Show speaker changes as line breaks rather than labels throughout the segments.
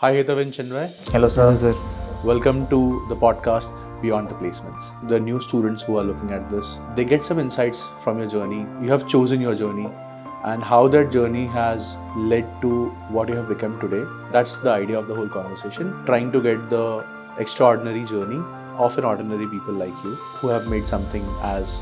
Hi, Hitavin Chinmay.
Hello, sir.
Hello, sir.
Welcome to the podcast Beyond the Placements. The new students who are looking at this, they get some insights from your journey. You have chosen your journey and how that journey has led to what you have become today. That's the idea of the whole conversation. Trying to get the extraordinary journey of an ordinary people like you who have made something as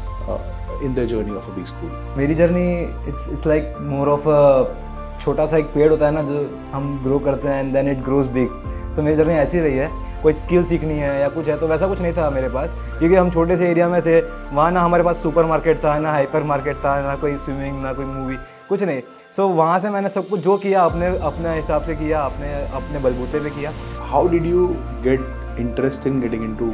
in their journey of a B school.
मेरी journey it's like more of a छोटा सा एक पेड़ होता है ना जो हम ग्रो करते हैं and then it grows big. तो मेरी जर्नी ऐसी रही है, कोई स्किल सीखनी है या कुछ है तो वैसा कुछ नहीं था मेरे पास, क्योंकि हम छोटे से एरिया में थे। वहाँ ना हमारे पास सुपर मार्केट था, ना हाइपर मार्केट था, ना कोई स्विमिंग, ना कोई मूवी, कुछ नहीं। सो वहाँ से मैंने सब कुछ जो किया अपने हिसाब से किया, अपने बलबूते पे किया।
How did you get interest in getting into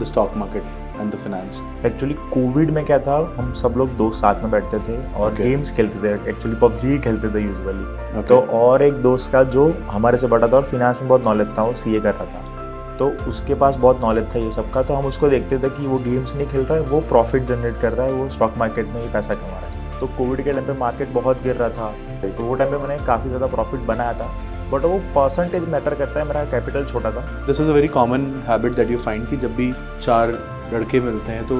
the stock market and the finance?
Actually Covid में क्या था, हम सब लोग दोस्त साथ में बैठते थे और गेम्स खेलते थे। एक्चुअली पबजी ही खेलते थे यूजुअली। तो और एक दोस्त का जो हमारे से बड़ा था और फिनेंस में बहुत नॉलेज था, वो सीए कर रहा था, तो उसके पास बहुत नॉलेज था ये सब का। तो हम उसको देखते थे कि वो गेम्स नहीं खेल रहा है, वो प्रॉफिट जनरेट कर रहा है, वो स्टॉक मार्केट में ही पैसा कमा रहा है। तो कोविड के टाइम पे मार्केट बहुत गिर रहा था, तो वो टाइम पे मैंने काफ़ी ज़्यादा प्रॉफिट बनाया था, बट वो परसेंटेज मैटर करता है। मेरा कैपिटल छोटा था।
This is a very common habit that you find कि जब भी चार लड़के मिलते हैं तो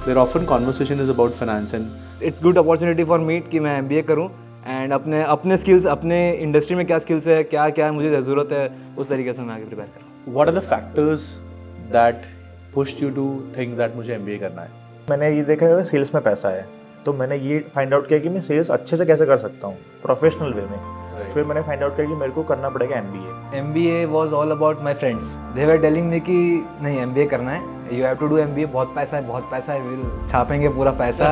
their often conversation is about finance and
it's good opportunity for me कि मैं MBA करूँ एंड अपने स्किल्स, अपने इंडस्ट्री में क्या स्किल्स है, क्या मुझे ज़रूरत है, उस तरीके से मैं आगे प्रिपेयर करूँ।
what are the factors that pushed you to think that मुझे MBA करना है?
मैंने ये देखा है सेल्स में पैसा है, तो मैंने ये फाइंड आउट किया कि मैं सेल्स अच्छे से कैसे कर सकता हूँ प्रोफेशनल वे में। फिर मैंने फाइंड आउट किया कि मेरे को करना पड़ेगा MBA
was all about my friends, they were telling me कि नहीं MBA करना है, you have to do MBA, बहुत पैसा है, विल छापेंगे पूरा पैसा।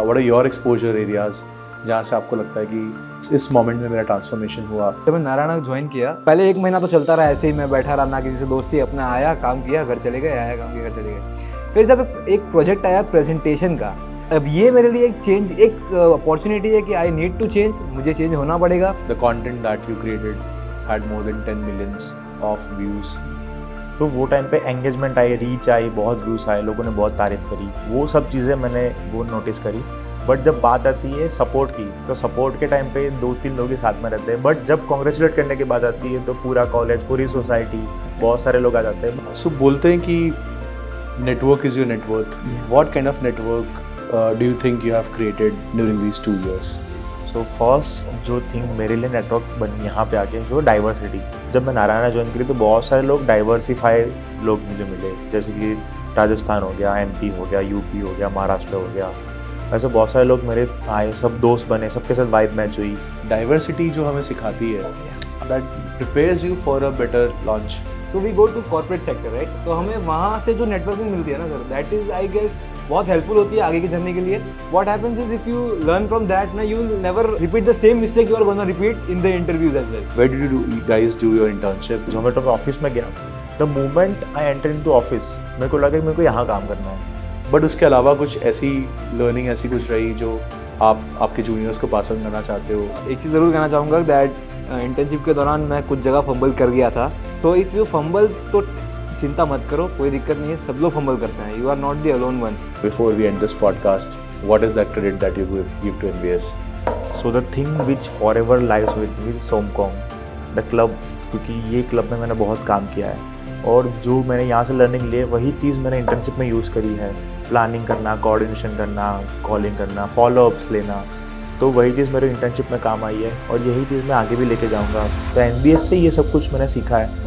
What are your exposure areas जहाँ से आपको लगता है कि इस मोमेंट में मेरा ट्रांसफॉर्मेशन हुआ?
जब मैं नारायणा ज्वाइन किया, पहले 1 महीना तो चलता रहा ऐसे ही, मैं बैठा रहा, ना किसी से दोस्ती, अपना आया काम किया घर चले गए, आया काम किया घर चले गए। फिर जब एक प्रोजेक्ट आया प्रेजेंटेशन का, अब ये मेरे लिए एक अपॉर्चुनिटी है कि आई नीड टू चेंज, मुझे चेंज होना पड़ेगा।
The content that you created had more than 10 millions of views.
तो वो टाइम पे एंगेजमेंट आई, रीच आई, बहुत व्यूज़ आए, लोगों ने बहुत तारीफ करी, वो सब चीज़ें मैंने वो नोटिस करी। बट जब बात आती है सपोर्ट की, तो सपोर्ट के टाइम पे 2-3 लोग ही साथ में रहते हैं, बट जब कॉन्ग्रेचुलेट करने की बात आती है तो पूरा कॉलेज, पूरी सोसाइटी, बहुत सारे लोग आ जाते हैं।
So बोलते हैं कि network is your net worth. What kind of network do you think you have created during these 2 years?
So first जो थिंग मेरे लिए नेटवर्क बनी यहाँ पे आके, जो डाइवर्सिटी। जब मैं नारायणा ज्वाइन करी तो बहुत सारे लोग डाइवर्सिफाई लोग मुझे मिले, जैसे कि राजस्थान हो गया, MP हो गया, UP हो गया, महाराष्ट्र हो गया, ऐसे बहुत सारे लोग मेरे आए, सब दोस्त बने, सबके साथ वाइब मैच हुई।
Diversity जो हमें सिखाती है, that prepares you for a better launch.
So we go to corporate sector, right? तो हमें वहाँ से जो नेटवर्किंग मिलती है ना sir, that is I guess बहुत हेल्पफुल होती है आगे की जर्नी के लिए। What happens is if you learn from that ना, you will never repeat the same mistake you are gonna repeat in the interviews as well.
Where did you guys do your internship?
Zomato में office में गया, the moment I enter into office, मेरे को लगा कि मेरे को यहाँ काम करना है।
बट उसके अलावा कुछ ऐसी लर्निंग ऐसी कुछ रही जो आप आपके जूनियर्स को पास ऑन करना चाहते हो?
एक चीज़ ज़रूर कहना चाहूँगा दैट इंटर्नशिप के दौरान मैं कुछ जगह फंबल कर गया था। तो इफ़ यू फंबल तो चिंता मत करो, कोई दिक्कत नहीं है, सब लोग फंबल करते हैं, you are not the alone one.
Before we end this podcast, what is that credit that you give to NBS?
So the thing which forever lives with me सोमकॉम द क्लब, क्योंकि ये club में मैंने बहुत काम किया है और जो मैंने यहाँ से लर्निंग ली है वही चीज़ मैंने इंटर्नशिप में यूज़ करी है। प्लानिंग करना, कोऑर्डिनेशन करना, कॉलिंग करना, फॉलोअप्स लेना, तो वही चीज़ मेरे इंटर्नशिप में काम आई है और यही चीज़ मैं आगे भी लेके जाऊँगा। तो NBS से ये सब कुछ मैंने सीखा है।